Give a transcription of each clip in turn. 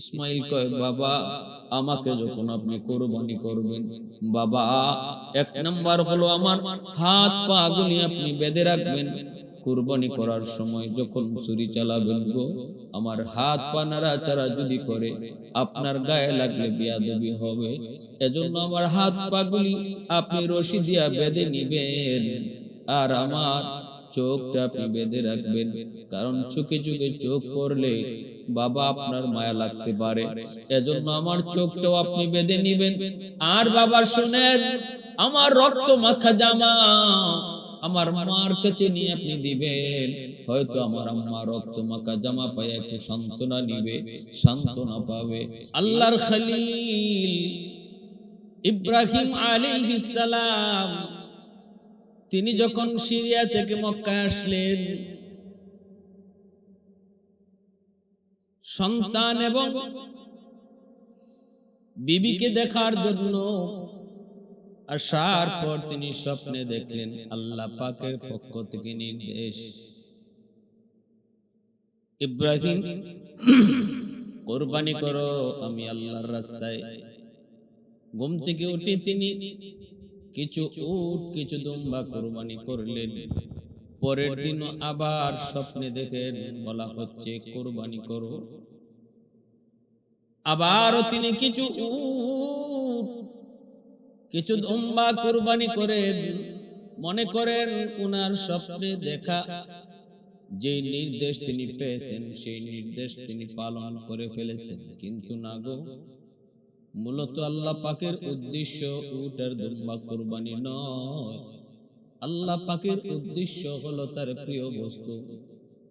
ইসমাইল কয়, বাবা আমাকে যখন আপনি কোরবানি করবেন, বাবা এক নাম্বার হলো আমার হাত পা গুলি আপনি বেঁধে রাখবেন। কুরবানি করার সময় যখন ছুরি চালাবেন গো, আমার হাত পা নাড়াচাড়া যদি করে আপনার গায়ে লাগলে বেয়াদবি হবে। এজন্য আমার হাত পা গুলি আপনি রশি দিয়া বেঁধে নিবেন, আর আমার চোখটা আপনি বেঁধে রাখবেন, কারণ চোখে চোখে চোখ পড়লে বাবা আপনার মায়া লাগতে পারে। এজন্য আমার চোখটাও আপনি বেঁধে নিবেন। আর বাবা শুনেন, আমার রক্ত মাখা জামা আমার মার কাছে নিয়ে আপনি দিবেন। হয়তো আমার আম্মা রক্ত মাখা জামা পায় একটু সান্ত্বনা নিবে, সান্ত্বনা পাবে। আল্লাহর খলিল ইব্রাহিম আলাইহিস সালাম তিনি যখন সিরিয়া থেকে মক্কায় আসলেন, সন্তান এবং বিবিকে দেখার জন্য আসার পর তিনি স্বপ্নে দেখলেন আল্লাহ পাকের পক্ষ থেকে নির্দেশ, ইব্রাহিম কোরবানি করো আমি আল্লাহর রাস্তায়। ঘুম থেকে উঠে তিনি কিছু উট কিছু দুম্বা কোরবানি করলেন। পরের দিন আবার স্বপ্নে দেখেন বলা হচ্ছে কোরবানি করো। আবারও তিনি কিছু উট কিছু দুম্বা কোরবানি করেন। মনে করেন উনার স্বপ্নে দেখা যে নির্দেশ তিনি পেয়েছেন সেই নির্দেশ তিনি পালন করে ফেলেছেন, কিন্তু না গো, মূলত আল্লাহ পাকের উদ্দেশ্য উট আর দুম্বা কোরবানি নয়। আল্লাহ পাকের উদ্দেশ্য হলো তার প্রিয় বস্তু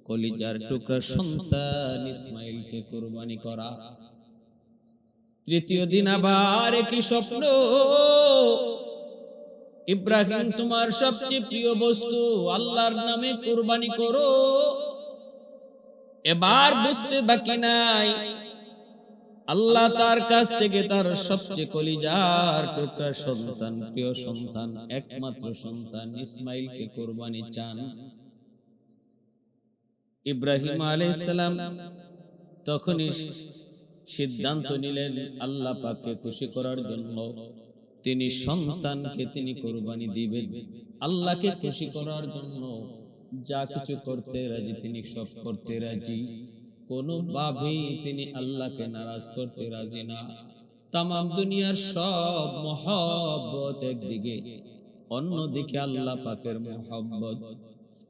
কলিজার টুকরা সন্তান ইসমাইলকে কোরবানি করা। তৃতীয় দিন আবার একই স্বপ্ন, ইব্রাহিম তোমার সবচেয়ে প্রিয় বস্তু আল্লাহর নামে কোরবানি করো। এবার বুঝতে বাকি নাই, আল্লাহ তার কাছ থেকে তার সবচেয়ে কলিজার টুকরা সন্তান, প্রিয় সন্তান, একমাত্র সন্তান ইসমাইলকে কোরবানি চান। ইব্রাহিম আলাইহিস সালাম তখনই সিদ্ধান্ত নিলেন আল্লাহ পাককে খুশি করার জন্য তিনি সন্তানকে তিনি কোরবানি দিবেন। আল্লাহকে খুশি করার জন্য যা কিছু করতে রাজি তিনি সব করতে রাজি, কোনোভাবেই তিনি আল্লাহকে নারাজ করতে রাজি না। তামাম দুনিয়ার সব মহব্বত একদিকে, অন্যদিকে আল্লাহ পাকের মহব্বত।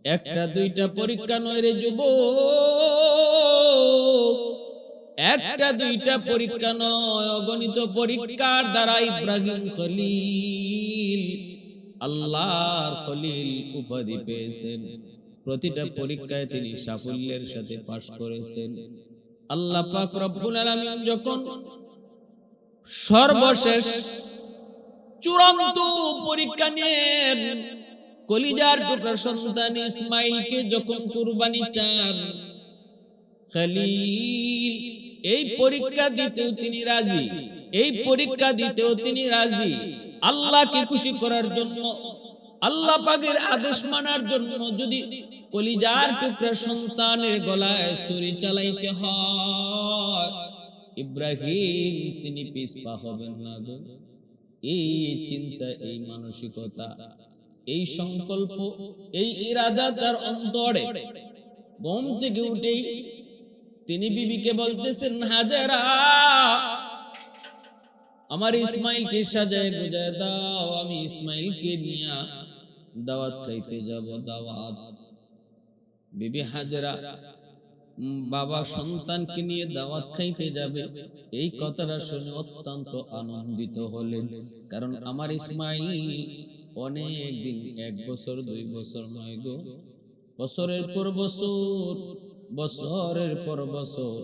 একটা দুইটা পরীক্ষা নয় রে যুবক, একটা দুইটা পরীক্ষা নয়, অগণিত পরীক্ষার দ্বারা ইব্রাহিম খলিল আল্লাহর খলিল উপাধি পেয়েছেন। প্রতিটা পরীক্ষায় তিনি সাফল্যের সাথে পাশ করেছেন। আল্লাহ পাক রব্বুল আলামিন যখন সর্বশেষ চূড়ান্ত পরীক্ষা নেন, কলিজার টুকরা সন্তান ইসমাইলকে যখন কুরবানি চান, খলিল এই পরীক্ষা দিতেও তিনি রাজি, এই পরীক্ষা দিতেও তিনি রাজি। আল্লাহকে খুশি করার জন্য, আল্লাহ পাকের আদেশ মানার জন্য যদি কলিজার টুকরা সন্তানের গলায় ছুরি চালাইতে হয়, ইব্রাহিম তিনি পিছপা হবেন না গো। এই চিন্তা, এই মানসিকতা, এই সংকল্প, এই ইরাদা তার অন্তরে। ঘুম থেকে উঠেই তিনি বিবিকে বলতেছেন, হাজেরা আমার ইসমাইলকে সাজায় গুজায় দাও, আমি ইসমাইলকে নিয়ে দাওয়াত খাইতে যাব, দাওয়াত। বিবি হাজেরা বাবা সন্তানকে নিয়ে দাওয়াত খাইতে যাবে এই কথাটা শুনে অত্যন্ত আনন্দিত হলেন, কারণ আমার ইসমাইল অনেক দিন, 1 বছর 2 বছর নয় গো, বছরের পর বছর, বছরের পর বছর,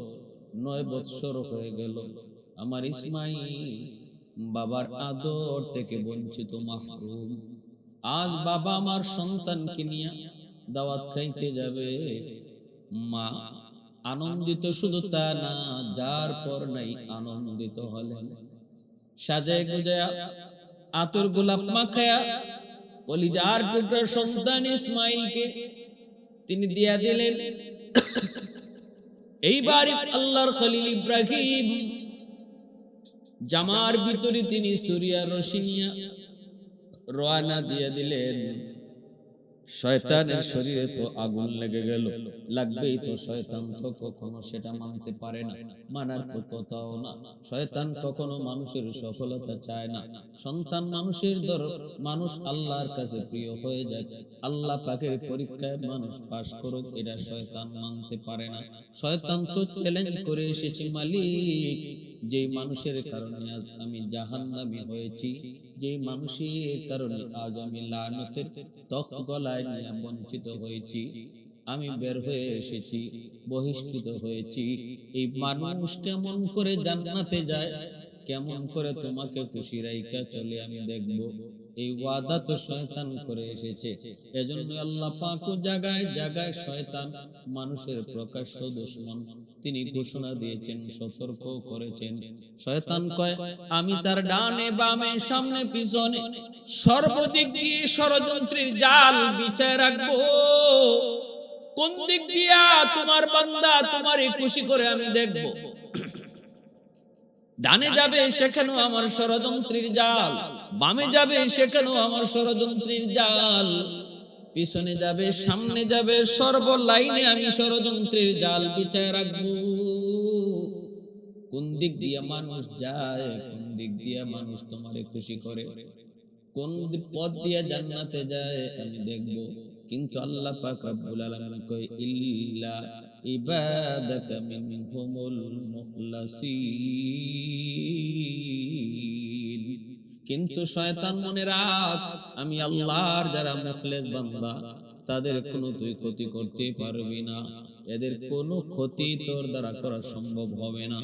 9 বছর হয়ে গেল আমার ইসমাইল বাবার আদর থেকে বঞ্চিত, মাহরুম। আজ বাবা আমার সন্তানকে নিয়ে দাওয়াত খাইতে যাবে। মা আনন্দিত, শুধু তা না, যার পর নাই আনন্দিত হলেন। সাজায় গুজায়া আতর গোলাপ মাখায়া কলিজার টুকরা সন্তান ইসমাইলকে তিনি দিয়া দিলেন। এইবার আল্লাহর খলিল ইব্রাহিম জামার ভিতরে তিনি সুরিয়া রশি নিয়ে রওনা দিয়ে দিলেন। শয়তানের শরীরে তো আগুন লেগে গেল, লাগবেই তো। শয়তান তো কখনো সেটা মানতে পারে না, মানার তো কথাও না। শয়তান কখনো মানুষের সফলতা চায় না। সন্তান মানুষের মানুষ আল্লাহর কাছে প্রিয় হয়ে যায়, আল্লাহ পাকের পরীক্ষায় মানুষ পাশ করুক, এটা শয়তান মানতে পারে না। শয়তান তো চ্যালেঞ্জ করে এসেছে, মালিক যে মানুষের কারণে আজ আমি জাহান্নামী হয়েছি, যে মানুষের কারণে আজ আমি লানতের তখ্ত গলায় নিয়ে বঞ্চিত হয়েছি, আমি বের হয়ে এসেছি, বহিষ্কৃত হয়েছি, এই মানুষ কেমন করে জান্নাতে যায়, কেমন করে তোমাকে খুশি রাইখা চলে আমি দেখব। এই ওয়াদা তো শয়তান করে এসেছে। এজন্য আল্লাহ পাক জায়গায় জায়গায় শয়তান মানুষের প্রকাশ্য দুশমন তিনি ঘোষণা দিয়েছেন, সতর্ক করেছেন। শয়তান কয় আমি তার ডানে বামে সামনে পিছনে সর্বদিক দিয়ে ষড়যন্ত্রের জাল বিছায় রাখবো। কোন দিক দিয়া তোমার বান্দা তোমারে খুশি করে আমি দেখব। ডানে যাবে সেখানেও আমার ষড়যন্ত্রের জাল, বামে যাবে সেখানেও আমার ষড়যন্ত্রের জাল, পিছনে যাবে সামনে যাবে সর্ব লাইনে আমি ষড়যন্ত্রের জাল বিছায় রাখবো। কোন দিক দিয়ে মানুষ যায়, কোন দিক দিয়ে মানুষ তোমারে খুশি করে, কোন পথ দিয়ে জান্নাতে যায় আমি দেখব। কিন্তু আল্লাহ পাক রব্বুল আলামিন কয় ইল্লা ইবাদাকা মিনহুমুল মুখলাসিন। কিন্তু শয়তান মনে রাখ, আমি আল্লাহর যারা মুখলেস বান্দা তাদের কোনো তুই ক্ষতি করতে পারবি না, এদের কোনো ক্ষতি তোর দ্বারা করা সম্ভব হবে না।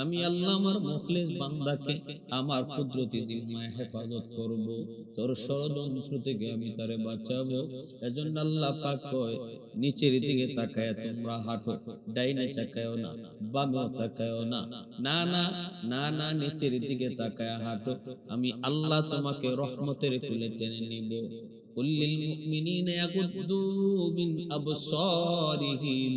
আমি আল্লাহ আমার মুখলেস বান্দাকে আমার কুদরতি জিম্মায় হেফাজত করব, তোর ষড়যন্ত্র থেকে আমি তারে বাঁচাবো। এজন্য আল্লাহ পাক কয় নিচের দিকে তাকায় তোমরা হাঁটো, ডাইনে তাকায়ও না, বামেও তাকায়ও না, না না না না, নিচের দিকে তাকায় হাঁটো, আমি আল্লাহ তোমাকে রহমতের কুলে টেনে নিব। কুল্লিল মুমিনিনা ইয়াগুদ্দু মিন আবসারিহিম।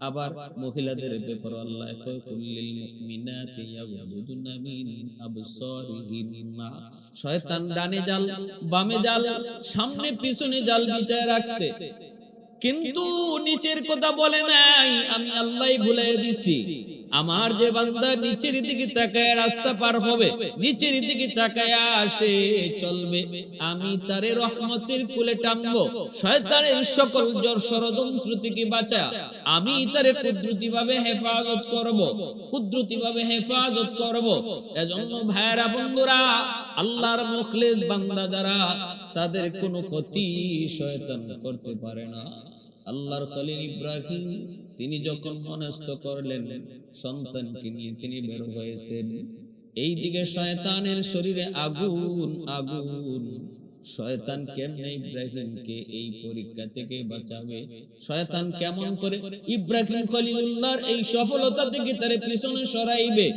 আবার মহিলাদের ব্যাপারে আল্লাহ কয় কুল্লিল মুমিনাতি ইয়াগুদ্দুনা মিন আবসারিহিন্না। শয়তান ডানে জাল বামে জাল সামনে পিছনে জাল বিছায় রাখছে, কিন্তু নিচের কথা বলে নাই, আমি আল্লাহই ভুলাই দিছি। আমার যে বান্দা নিচের দিকে তাকায় রাস্তা পার হবে, নিচের দিকে তাকায় আসে চলবে, আমি তারে রহমতের কোলে টানবো। শয়তানের সকল ষড়যন্ত্র থেকে বাঁচা আমি তারে কুদরতি ভাবে হেফাজত করব, কুদরতি ভাবে হেফাজত করব। এজন্য ভাইরা বন্ধুরা, আল্লাহর মুখলেস বান্দা যারা তাদের কোনো ক্ষতি শয়তান করতে পারে না। আল্লাহর খলিল ইব্রাহিম তিনি যখন মনস্থ করলেন সন্তানকে নিয়ে তিনি বের হয়েছেন, এই দিকে শয়তানের শরীরে আগুন আগুন। শয়তান কেমনে ইব্রাহিমকে এই পরীক্ষা থেকে বাঁচাবে, শয়তান কেমন করে ইব্রাহিম খলিলুল্লাহর এই সফলতা থেকে তার পিছনে সরাইবে,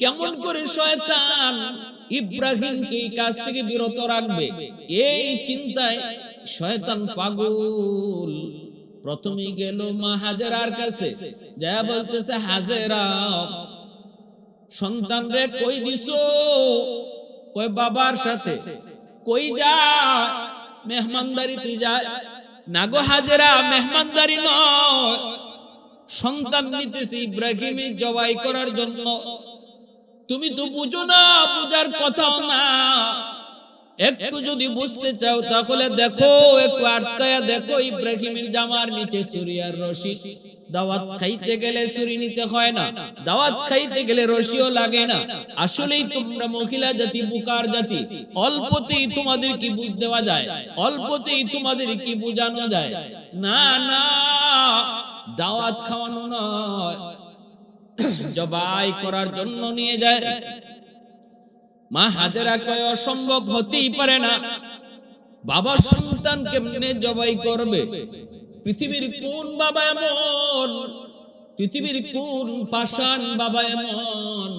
কেমন করে শয়তান ইব্রাহিমকে এই কাজ থেকে বিরত রাখবে, এই চিন্তায় শয়তান পাগল। প্রথমেই গেল মা হাজেরার কাছে, যা বলতেছে হাজেরা সন্তান রে কই দিছো? কই বাবার সাথে। কই যা? মেহমানদারিতে যায়। না গো হাজেরা, মেহমানদারি নয়, সন্তান নিতেছে ইব্রাহিমের জবাই করার জন্য। তুমি তো বুঝো না, বুঝার কথাও না। একটু যদি বুঝতে চাও তাহলে দেখো, একটু আটকায়া দেখো ইব্রাহিমের জামার নিচে ছুরি আর রশি। দাওয়াত খাইতে গেলে ছুরি নিতে হয় না, দাওয়াত খাইতে গেলে রশিও লাগে না। আসলেই তোমরা মহিলা জাতি বুকার জাতি, অল্পতেই তোমাদের কি বুঝ দেওয়া যায়, অল্পতেই তোমাদের কি বোঝানো যায়। না না, দাওয়াত খাওয়ানো নয়, জবাই করার জন্য নিয়ে যায়। মা হাজেরা কয় অসম্ভব, হতেই পারে না, বাবার সন্তান কেমনে জবাই করবে? পৃথিবীর কোন বাবা এমন, পৃথিবীর কোন পাষাণ বাবা এমন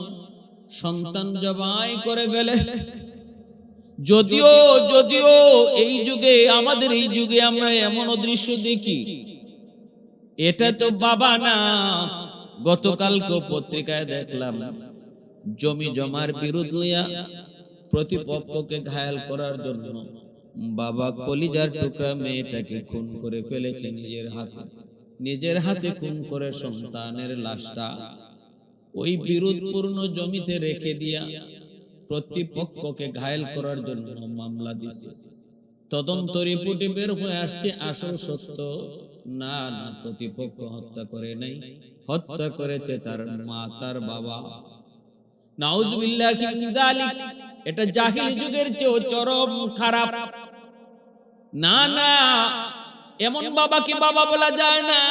সন্তান জবাই করে ফেলে? যদিও যদিও এই যুগে, আমাদের এই যুগে আমরা এমন দৃশ্য দেখি, এটা তো বাবা না, গতকালকে পত্রিকায় দেখলাম জমি জমার বিরোধ লইয়া প্রতিপক্ষকে ঘায়াল করার জন্য বাবা কলিজার টুকরা মেয়েটাকে খুন করে ফেলেছে নিজের হাতে খুন করে সন্তানের লাশটা ওই বিরোধপূর্ণ জমিতে রেখে দিয়া প্রতিপক্ষকে ঘায়াল করার জন্য মামলা দিছে। তদন্ত রিপোর্টে বের হয়ে আসছে আসল সত্য না, প্রতিপক্ষ হত্যা করে নাই, হত্যা করেছে তার মা তার বাবা। নাউজুবিল্লাহি মিন যালিক। এটা জাহিলি যুগের চেয়ে চরম খারাপ। না না, এমন বাবা কি বাবা বলা যায় না,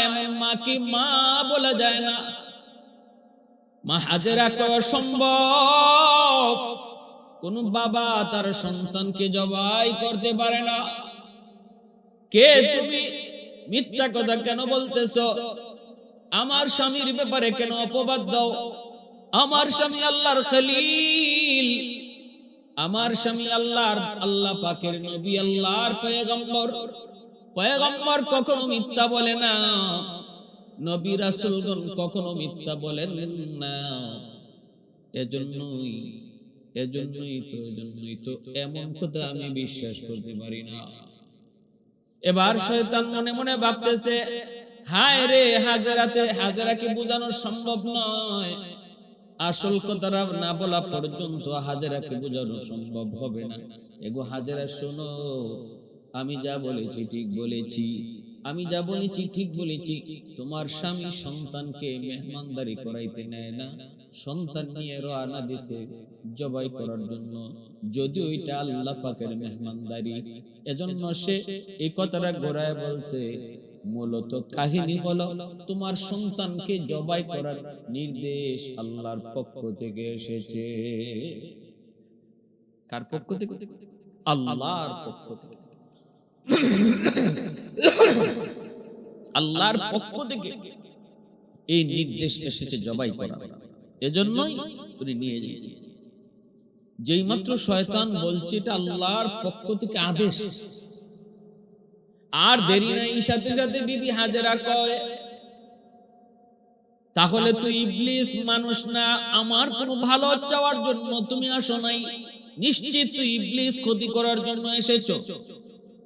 এমন মা কি মা বলা যায় না। মা হাজেরা কয় সম্ভব কোন বাবা তার সন্তানকে জবাই করতে পারে না। কে তুমি? মিথ্যা কথা কেন বলতেছো? আমার স্বামীর ব্যাপারে কেন অপবাদ দাও? আমার স্বামী আল্লাহর খলিল, আমার স্বামী আল্লাহ পাকের নবী, আল্লাহর পয়গম্বর। পয়গম্বর কখনো মিথ্যা বলে না, নবী রাসূলগণ কখনো মিথ্যা বলেন না। এজন্যই তো এমন কথা আমি বিশ্বাস করতে পারি না। এবার শয়তান মনে মনে ভাবতেছে, হায় রে, হাজেরাকে বোঝানো সম্ভব নয়। আসল কথাটা না বলা পর্যন্ত হাজেরাকে বোঝানো সম্ভব হবে না। এগো হাজেরা শোনো, আমি যা বলেছি ঠিক বলেছি, আমি যা বলেছি ঠিক বলেছি। তোমার স্বামী সন্তানকে মেহমানদারি করাইতে নেয় না, সন্তান নিয়ে রওনা দিছে জবাই করার জন্য। যদি ওইটা আল্লাহ পাকের মেহমানদারি, এজন্য সে এই কথাটা গোড়ায় বলছে। মূলত কাহিনী হলো, তোমার সন্তানকে জবাই করার নির্দেশ আল্লাহর পক্ষ থেকে এসেছে। কার পক্ষ থেকে? আল্লাহর পক্ষ থেকে। আল্লাহর পক্ষ থেকে এই নির্দেশ এসেছে জবাই করা। এজন্যই উনি নিয়ে যাইতেছে। যেই মাত্র শয়তান বলছে এটা আল্লাহর পক্ষ থেকে আদেশ, আর দেরি নাই, সাথে সাথে বিবি হাজেরা কয়, তাহলে তুই ইবলিস মানুষ না, আমার কোনো ভালো চাওয়ার জন্য তুমি আসো নাই, নিশ্চিত তুই ইবলিস ক্ষতি করার জন্য এসেছো।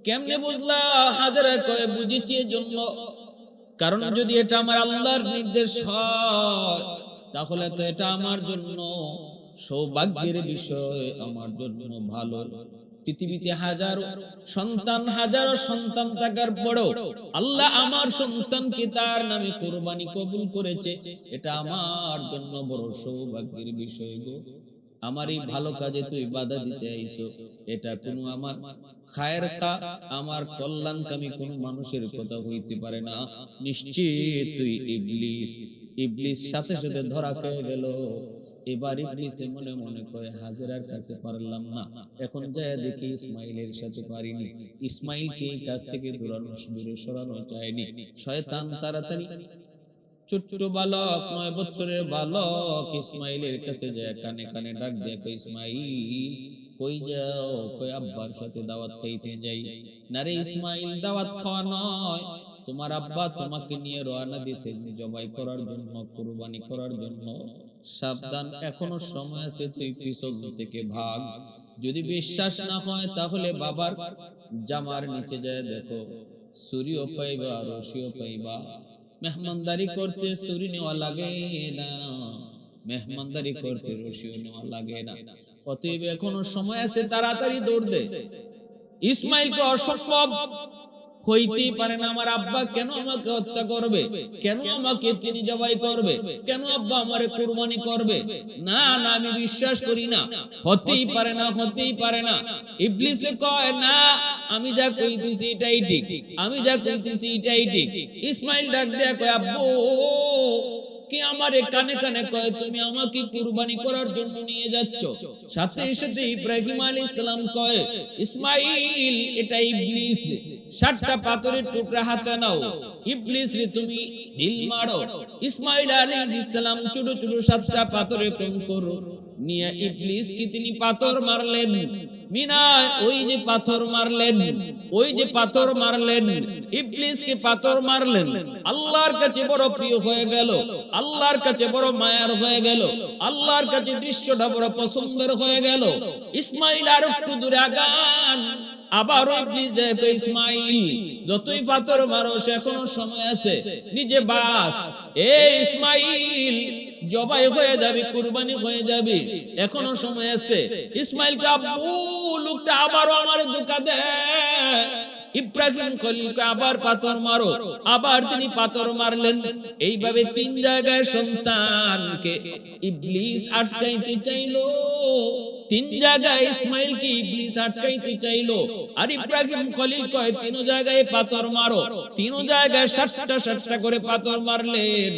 কেমনে বুঝলা? হাজেরা কয়, বুঝেছি এজন্য, কারণ যদি এটা আমার আল্লাহর নির্দেশ হয় তাহলে তো এটা আমার জন্য সৌভাগ্যের বিষয়, আমার জন্য ভালো। পৃথিবীতে হাজারো সন্তান থাকার পরেও আল্লাহ আমার সন্তানকে তার নামে কুরবানি কবুল করেছে, এটা আমার জন্য বড় সৌভাগ্যের বিষয় গো। আমার এই ভালো কাজে তুই বাধা দিতে আইছো, এটা কোনো আমার খায়ের আমার কল্যাণকামী কোন মানুষের কথা হইতে পারে না। নিশ্চিত তুই ইবলিস সাথে সাথে ধরা খেয়ে গেল। এবার ইবলিসে মনে মনে কয়, হাজেরার কাছে পারলাম না, এখন যায় দেখি ইসমাইলের সাথে পারিনি। ইসমাইলকে এই কাছ থেকে দূরে সরানো চায়নি। শয়তান তাড়াতাড়ি ছোট্ট বালক, 9 বছরের বালক ইসমাইলের কাছে যায়, কানে কানে ডাক দেয়, ইসমাইল কই যাও? কই আব্বার সাথে দাওয়াত খাইতে যাই। না রে ইসমাইল, দাওয়াত খাওয়া নয়, তোমার আব্বা তোমাকে নিয়ে রওনা দিয়েছে জবাই করার জন্য, কুরবানি করার জন্য। সাবধান, এখনো সময় আছে, তুই পিছন থেকে ভাগ। যদি বিশ্বাস না হয় তাহলে বাবার জামার নিচে যায় দেখো, ছুরিও পাইবা, রশিও পাইবা। মেহমানদারি করতে ছুরি নেওয়া লাগে না, মেহমানদারি করতে রশিও নেওয়া লাগে না। অতএব এখনো সময় আছে, তাড়াতাড়ি দৌড় দে। ইসমাইলকে অসম্ভব হইতেই পারে না, আমার আব্বা কেন আমাকে হত্যা করবে, কেন আমাকে তিনি জবাই করবে, কেন আব্বা আমারে কুরবানি করবে? না না, আমি বিশ্বাস করি না, হতেই পারে না, হতেই পারে না। ইবলিসে কয়, না, আমি যা কইতেছি এটাই ঠিক, আমি যা কইতেছি এটাই ঠিক। ইসমাইল ডাক দেয়া কয়, আব্বু কি আমারে কানে কানে কয় তুমি আমাকে কুরবানি করার জন্য নিয়ে যাচ্ছ? সাথে সাথে ইব্রাহিম আলাইহিস সালাম কয়, ইসমাইল এটা ইবলিস, 7টা পাথরের টুকরা হাতে নাও, ইবলিস রে তুমি ঢিল মারো। ইসমাইল আলাইহিস সালাম ছোট ছোট 7টা পাথরের কঙ্কর নিয়ে ইবলিস কি তিনি পাথর মারলেন। মিনায় ওই যে পাথর মারলেন, ওই যে পাথর মারলেন, ইবলিসকে পাথর মারলেন, আল্লাহর কাছে বড় প্রিয় হয়ে গেল, আল্লাহর কাছে বড় মায়ার হয়ে গেল, আল্লাহর কাছে দৃশ্যটা বড় পছন্দের হয়ে গেল। ইসমাইল আর একটু দূরে আগান, আবার ইবলিস যায় তো ইসমাইল যতই পাথর মারো এখনো সময় আছে, নিজে বাস, এ ইসমাইল জবাই হয়ে যাবে, কুরবানি হয়ে যাবে, এখনো সময় আছে। ইসমাইল কা আব্বু লোকটা আবারও আমার ধোঁকা দেয়। ইব্রাহিম খলিলকে আবার পাথর মারো, আবার তিনি পাথর মারলেন। এইভাবে 3 জায়গায় সন্তানকে ইবলিস আটকাইতে চাইলো, 3 জায়গায় ইসমাইলকে ইবলিস আটকাইতে চাইলো। আর ইব্রাহিম খলিল কয় 3 জায়গায় পাথর মারো, 3 জায়গায় 7টা করে পাথর মারলেন।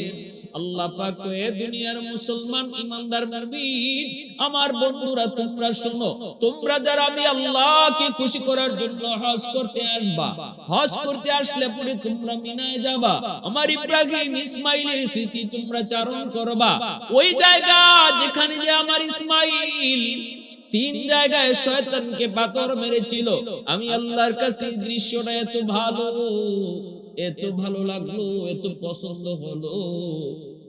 আল্লাহ পাক কয়ে দুনিয়ার মুসলমান ইমানদার মুমিন আমার বন্ধুরা তোমরা শোনো, তোমরা যারা আমি আল্লাহকে খুশি করার জন্য হজ করতে আসবা, হজ করতে আসলে পরে তোমরা মিনায় যাবা, আমার ইব্রাহিম ইসমাইলের স্মৃতি তোমরা চারণ করবা। ওই জায়গা যেখানে যে আমার ইসমাইল 3 জায়গায় শয়তানকে পাথর মেরেছিল, আমি আল্লাহর কাছে দৃশ্যটা এত ভালো লাগলো, এত পছন্দ হলো।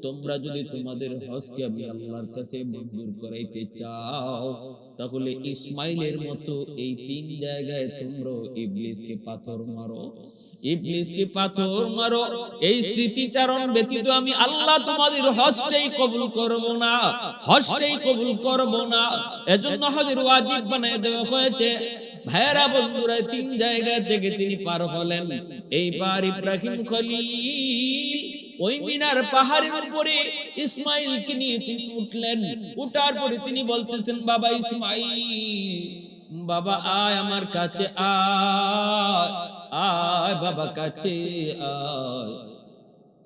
তোমরা যদি তোমাদের হজকে আমি আল্লাহর কাছে মঞ্জুর করাইতে চাও, তাহলে ইসমাইলের মতো এই 3 জায়গায় তোমরা ইবলিসকে পাথর মারো, ইবলিসকে পাথর মারো। এই স্মৃতিচারণ ব্যতীত আমি আল্লাহ তোমাদের হজটাই কবুল করব না, হজটাই কবুল করব না। এজন্য হজের ওয়াজিব বানায় দেওয়া হয়েছে। ভাইরা বন্ধুরা 3 জায়গা থেকে তিনি পার হলেন। এইবার ইব্রাহিম খলিল ওই মিনার পাহাড়ের উপরে ইসমাইলকে নিয়ে তিনি উঠলেন। উঠার পরে তিনি বলতেছেন, বাবা ইসমাইল, বাবা আয় আমার কাছে, আয় আয় বাবা কাছে আয়।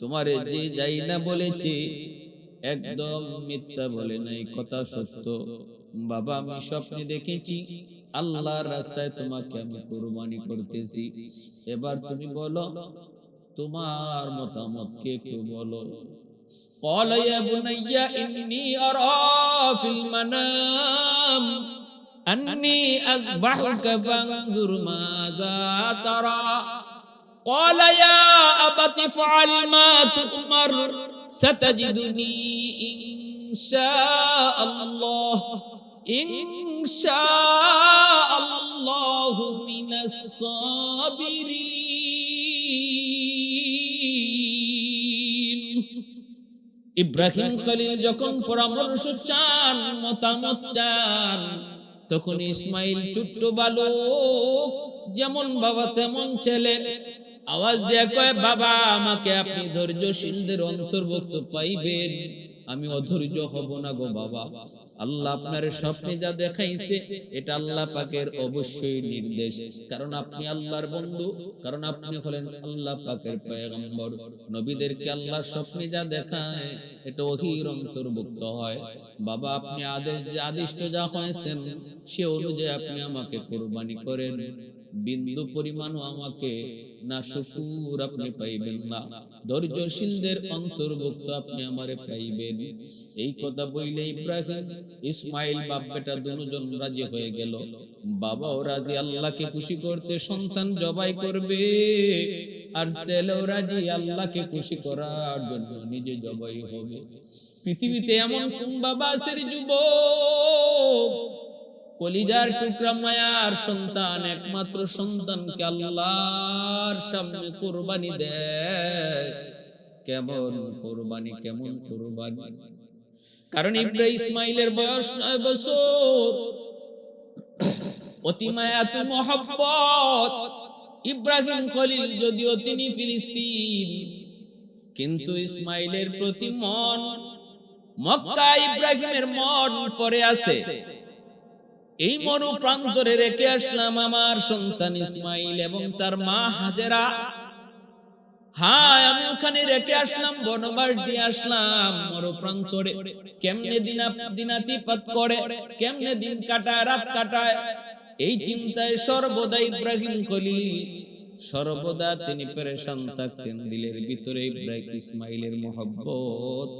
তোমারে যে যাই না বলেছি একদম মিথ্যা বলে নাই, কথা সত্য। বাবা আমি স্বপ্নে দেখেছি আল্লাহর রাস্তায় তোমাকে আমি কুরবানি করতেছি। এবার তুমি বলো তোমার মতামত কে একটু বলো। قال يا بني إني أرى في المنام أني أذبحك فانظر ماذا ترى قال يا أبت افعل ما تؤمر ستجدني إن شاء الله من الصابرين। ইব্রাহিম খলিল যখন পরামর্শ চান, মতামত চান, তখন ইসমাইল ছোট্ট বালক, যেমন বাবা তেমন ছেলে, আওয়াজ দিয়ে কয়, বাবা আমাকে আপনি ধৈর্যশীলদের অন্তর্ভুক্ত পাইবেন, আমি অধৈর্য হব না গো বাবা। আল্লাহ আপনার স্বপ্নে যা দেখাইছে এটা আল্লাহ পাকের অবশ্যই নির্দেশ, কারণ আপনি আল্লাহর বন্ধু, কারণ আপনি হলেন আল্লাহ পাকের পয়গম্বর। নবীদেরকে আল্লাহর স্বপ্নে যা দেখায় এটা ওহীর অন্তর্ভুক্ত হয়। বাবা আপনি আদিষ্ট যা হয়েছেন সে অনুযায়ী আপনি আমাকে কুরবানি করেন, বিন্দু পরিমাণও আমাকে না শুকুর আপনি পাইবেন না, ধৈর্যশীলদের অন্তর্ভুক্ত আপনি আমারে পাইবেন। এই কথা বইলে ইব্রাহিম ইসমাইল বাপ বেটা দুজন রাজি হয়ে গেল। বাবাও রাজি আল্লাহকে খুশি করতে সন্তান জবাই করবে, আর ছেলেও রাজি আল্লাহকে খুশি করার জন্য নিজে জবাই হবে। পৃথিবীতে এমন কোন বাবা আছে যুবক, কলিজার টুকরা মায়ার সন্তান, একমাত্র সন্তানকে আল্লাহর সামনে কুরবানি দেয়? কেমন কুরবানি, কেমন কুরবানি! কারণ ইব্রাহিম ইসমাইলের বয়স 9 বছর, অতি মায়াত মহব্বত। ইব্রাহিম খলিল যদিও তিনি ফিলিস্তিন, কিন্তু ইসমাইলের প্রতি মন মক্কা, ইব্রাহিমের মন পড়ে আছে। এই মরু প্রান্তরে রেখে আসলাম আমার সন্তান ইসমাইল এবং তার মা হাজেরা। হ্যাঁ আমি ওখানে রেখে আসলাম, বনবাস দিয়ে আসলাম মরু প্রান্তরে। কেমনে দিনাতিপাত করে, কেমনে দিন কাটায়, রাত কাটায়, এই চিন্তায় সর্বদা ইব্রাহিম খলিল সর্বদা তিনি পেরেশান থাকতেন। দিলের ভিতরে ইব্রাহিম ইসমাইলের মহব্বত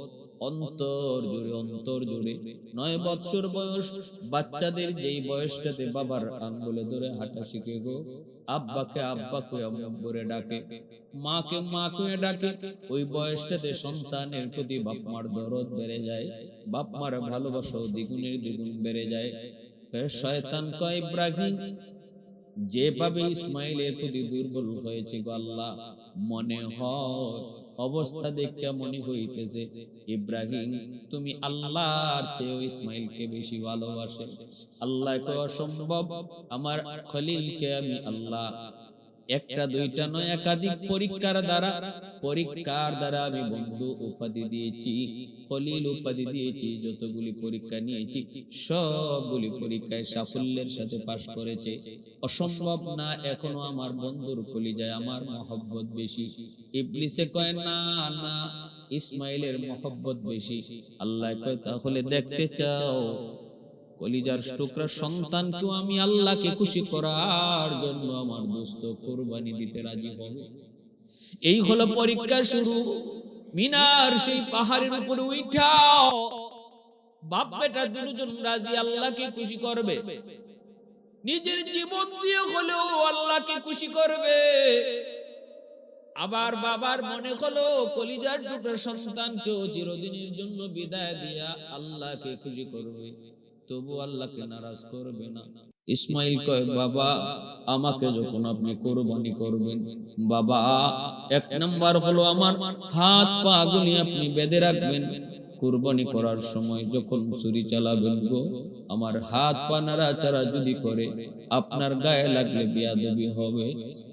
অন্তর জুড়ে 9 বছর বয়স বাচ্চাদের যেই বয়সটাতে বাবার আঙ্গুলে ধরে হাঁটা শিখে গো, আব্বাকে আব্বা কয়ে আম্মুরে ডাকে, মাকে মা কয়ে ডাকে, ওই বয়সটাতে সন্তানের প্রতি বাপ মার দরদ বেড়ে যায়, বাপ মার ভালোবাসাও দ্বিগুণের দ্বিগুণ বেড়ে যায়। শয়তান কয় ইব্রাহিম যেভাবে ইসমাইলের প্রতি দুর্বল হয়েছে গো আল্লাহ, মনে হয় অবস্থা দেখে মনে হইতেছে ইব্রাহিম তুমি আল্লাহর চেয়ে ইসমাইলকে বেশি ভালোবাসে। আল্লাহ কয় অসম্ভব, আমার খলিলকে আমি আল্লাহ একটা দুইটা নয় একাধিক পরীক্ষার দ্বারা আমি বন্ধু উপাধি দিয়েছি, খলিল উপাধি দিয়েছি। যতগুলি পরীক্ষা নিয়েছি সবগুলি পরীক্ষায় সাফল্যের সাথে পাশ করেছে। অসম্ভব না, এখনো আমার বন্ধুর কলিজায় আমার মহব্বত বেশি। ইবলিসে কয় না না, ইসমাইলের মহব্বত বেশি। আল্লাহ কয় তাহলে দেখতে চাও কলিজার টুকরা সন্তানকেও আমি আল্লাহকে খুশি করার জন্য আমার দোস্ত কুরবানি দিতে রাজি হবে। এই হলো পরীক্ষা শুরু। মিনার সেই পাহাড়ের উপরে উঠাও, বাপ বেটা দুজন রাজি আল্লাহকে খুশি করবে, নিজের জীবন দিয়ে হলেও আল্লাহকে খুশি করবে। আবার বাবার মনে হলো কলিজার টুকরা সন্তানকেও চিরদিনের জন্য বিদায় দিয়া আল্লাহকে খুশি করবে, তবু আল্লাহকে নারাজ করবে না। ইসমাইল কয় বাবা আমাকে যখন আপনি কুরবানি করবেন, বাবা 1 নাম্বার হলো আমার হাত পা গুলি আপনি বেঁধে রাখবেন। কুরবানি করার সময় যখন ছুরি চালাবেন গো, আমার হাত পা নাড়াচাড়া যদি করে আপনার গায়ে লাগলে বেয়াদবি হবে।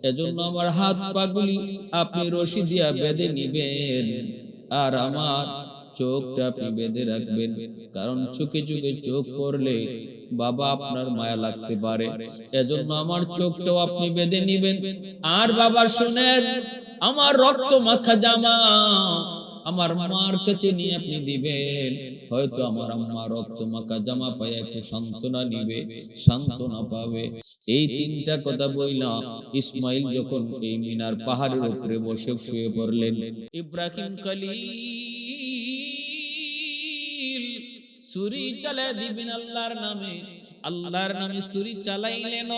এজন্য আমার হাত পা গুলি আপনি রশি দিয়া বেঁধে নিবেন, আর আমার চোখটা আপনি বেঁধে রাখবেন, কারণ চোখে চোখে চোখ পড়লে বাবা আপনার মায়া লাগতে পারে। এজন্য আমার চোখটাও আপনি বেঁধে নিবেন। আর বাবা শুনেন, আমার রক্ত মাখা জামা আমার মার কাছে নিয়ে আপনি দিবেন। হয়তো আমার আম্মা রক্ত মাখা জামা পায় একটু সান্ত্বনা নিবে, সান্ত্বনা পাবে। এই 3টা কথা বইলা ইসমাইল যখন এই মিনার পাহাড়ের উপরে বসে শুয়ে পড়লেন, ইব্রাহিম খলিল ছুরি চালায় দিবেন আল্লাহর নামে, আল্লাহর নামে ছুরি চালাইলেন।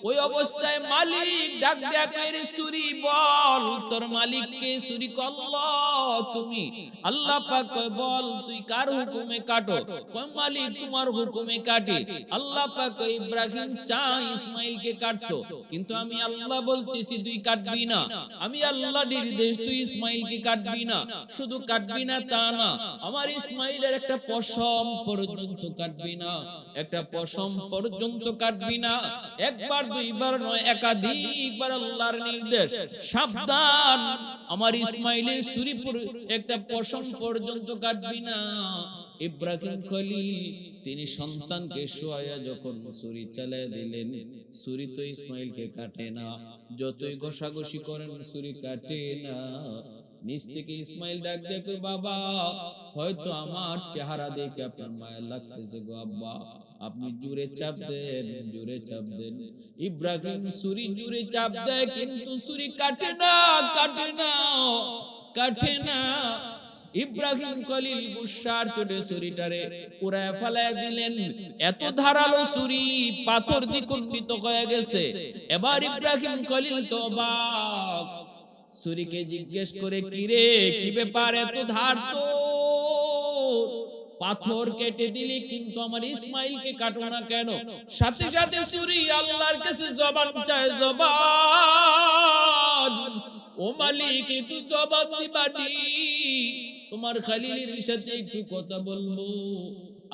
ওই অবস্থায় মালিক ডাক দেয়া করে ছুরি বল তোর মালিককে, ছুরি আল্লাহ তুমি। আল্লাহ পাক কয় বল তুই কার হুকুমে কাটো? কয় মালিক তোমার হুকুমে কাটি। আল্লাহ পাক কয় ইব্রাহিম চা ইসমাইলকে কাটতো, কিন্তু আমি আল্লাহ বলতেছি তুই কাটবি না। আমি আল্লাহ নির্দেশ, তুই ইসমাইলকে কাটবি না। শুধু কাটবি না তা না, আমার ইসমাইলের একটা পশম পর্যন্ত কাটবি না, একটা পশম পর্যন্ত কাটবি না। একবার দুইবার নয়, একাধিকবার আল্লাহর নির্দেশ, সাবধান আমার ইসমাইলের ছুরি একটা পশম পর্যন্ত কাটবি না। ইব্রাহিম খলিল তিনি সন্তানকে শোয়া যখন ছুরি চালিয়ে দিলেন, ছুরি তো ইসমাইলকে কাটে না, যতই ঘষাঘষি করেন ছুরি কাটে না। নিচ থেকে ইসমাইল ডাক দেখো বাবা, হয়তো আমার চেহারা দেখে আপনার মায়া লাগতেছে গো আব্বা, আপনি জোরে চাপ দেন, জোরে চাপ দেন। ইব্রাহিম ছুরি জোরে চাপ দেয়, কিন্তু ছুরি কাটে না, কাটে না, কাটে না। ইব্রাহিম খলিল গুসার চোটে ছুরিটারে উড়ায় ফেলায় দিলেন। এত ধারালো ছুরি পাথর দ্বিখণ্ডিত হয়ে গেছে। এবার ইব্রাহিম খলিল তো অবাক, ছুরিকে জিজ্ঞেস করে কিরে কি ব্যাপার, এত ধার তো, পাথর কেটে দিলি কিন্তু আমার ইসমাইলকে কাটো না কেন? সাথে সাথে ছুরি আল্লাহর কাছে জবান চায়, জবান, ও মালিক একটু জবান দিবানি, তোমার খলিলের সাথে একটু কথা বলবো।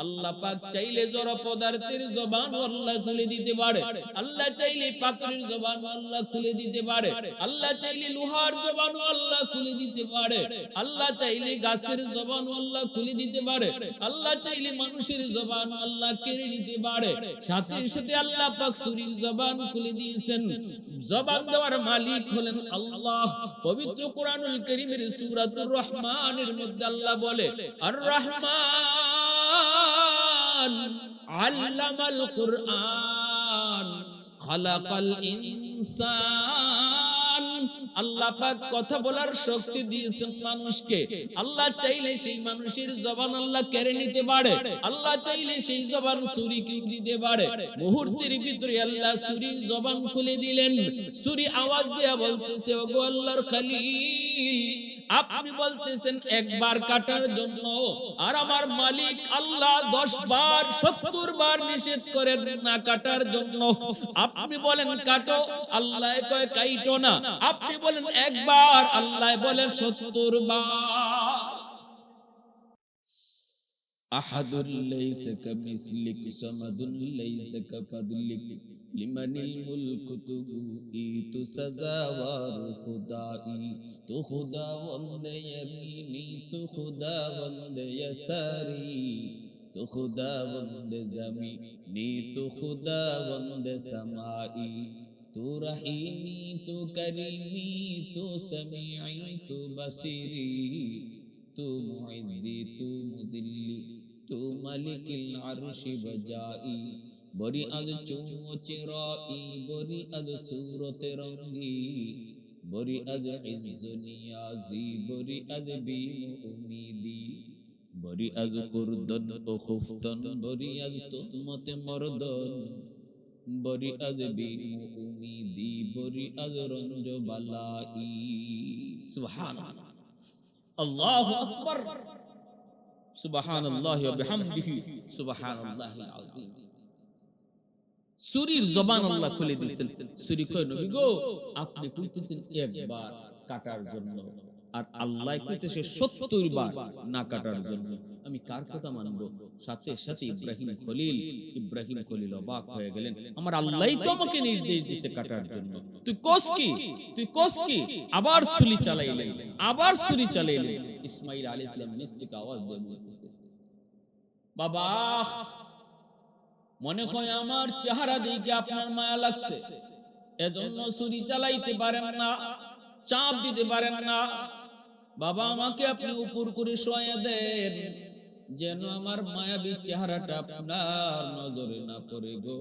আল্লাহ পাক চাইলে জড় পদার্থের জবান আল্লাহ খুলে দিতে পারে, আল্লাহ চাইলে পাথরের জবান আল্লাহ খুলে দিতে পারে, আল্লাহ চাইলে লোহার জবান আল্লাহ খুলে দিতে পারে, আল্লাহ চাইলে গাছের জবান আল্লাহ খুলে দিতে পারে, আল্লাহ চাইলে মানুষের জবান আল্লাহ কেড়ে নিতে পারে। সাথে সাথে আল্লাহ পাক ছুরির জবান খুলে দিয়েছেন। জবান দেওয়ার মালিক হলেন আল্লাহ। পবিত্র কোরআনুল কারীমের সূরাতুর রহমানের মধ্যে আল্লাহ বলে, আর রহমান আল্লামাল কুরআন খালাকাল ইনসান আল্লাহ পাক কথা বলার শক্তি দিয়েছেন মানুষকে। আল্লাহ চাইলে সেই মানুষের জবান আল্লাহ কেড়ে নিতে পারে, আল্লাহ চাইলে সেই জবান ছুরিকে দিতে পারে। মুহূর্তের ভিতরে আল্লাহ ছুরির জবান খুলে দিলেন। ছুরি আওয়াজ দেয়া বলতেছে, ওগো আল্লাহর খলিল, আপনি বলতেছেন একবার কাটার জন্য, আর আমার মালিক আল্লাহ 10 বার 70 বার নিষেধ করেন না কাটার জন্য। আপনি বলেন কাটো, আল্লাহ কয় কাইটো না। আপনি বলেন একবার, আল্লাহ বলেন 70 বার। আহাদুল লাইসা কামিসলিক সামাদুল লাইসা কাফাদুলিক লিমানিল মুলকু তুইতু সাজাওয়ার খুদাই, তু খুদা বন্দে ইয়ামিনি, তু খুদা বন্দে ইয়াসারি, তু খুদা বন্দে জামিনি, তু খুদা বন্দে সামাই, তু রহিমি, তু করিমি, তু সামিঈ, তু বসিরি, তু মুইদ্দি, তু মুদিল্লি, তু মালিকিল আরশি বজাই। বরি আজ চৌচিরাই, বরি আজ সুরতে রঙ্গি, বরি আজ ইজ্জু নিয়াজি, বরি আজ বিমু উমিদি, বরি আজ কুরদন ও খুফতন, বরি আজ তুহমতে মরদন, বরি আজ বিমু উমিদি, বরি আজ রঞ্জ বালাই। সুবহানাল্লাহ, আল্লাহু আকবার, সুবহানাল্লাহি ওয়া বিহামদিহি, সুবহানাল্লাহিল আযীম। ছুরির জবান আল্লাহ খুলে দিয়েছেন। ছুরি কয়, নবী গো, আপনি কইতেছেন একবার কাটার জন্য, আর আল্লাহ কইতেছে 70 বার না কাটার জন্য। আমি কার কথা মানবো? সাথে সাথে ইব্রাহিম খলিল অবাক হয়ে গেলেন। আমার আল্লাহই তো আমাকে নির্দেশ দিয়েছে কাটার জন্য, তুই কোস কি? আবার ছুরি চালাইলেন। ইসমাঈল আলাইহিস সালাম নিজ থেকে আওয়াজ দিয়ে বলতেছে, বাবা, মনে হয় আমার চেহারা দেখে আপনার মায়া লাগছে, এজন্য ছুরি চালাইতে পারেন না, চাপ দিতে পারেন না। বাবা, আমাকে আপনি উপর করে শোয়া দেন, যেন আমার মায়াবী চেহারাটা আপনার নজরে না পড়ে গো,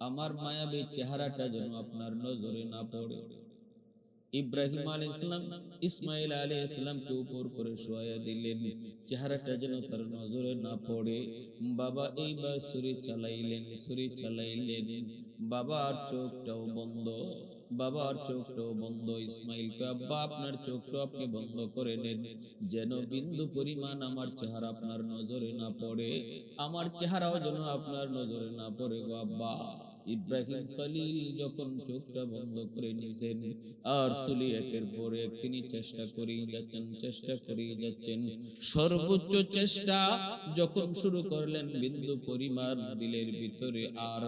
আমার মায়াবী চেহারাটা যেন আপনার নজরে না পড়ে। ইব্রাহিম আলাইহিস সালাম ইসমাঈল আলাইহিস সালামকে উপর করে শোয়া দিলেন, চেহারাটা যেন তার নজরে না পড়ে। বাবা এইবার ছুরি চালাইলেন। বাবার চোখটাও বন্ধ। ইসমাঈল কে, আব্বা, আপনার চোখটা আপনি বন্ধ করে নেন, যেন বিন্দু পরিমাণ আমার চেহারা আপনার নজরে না পড়ে, আমার চেহারাও যেন আপনার নজরে না পড়ে গো আব্বা। ইব্রাহিম খলিল যখন চোখটা বন্ধ করে নিয়েছেন, আর ছুরি একের পর এক তিনি চেষ্টা করেই যাচ্ছেন। সর্বোচ্চ চেষ্টা যখন শুরু করলেন, বিন্দু পরিমাণ দিলের ভিতরে আর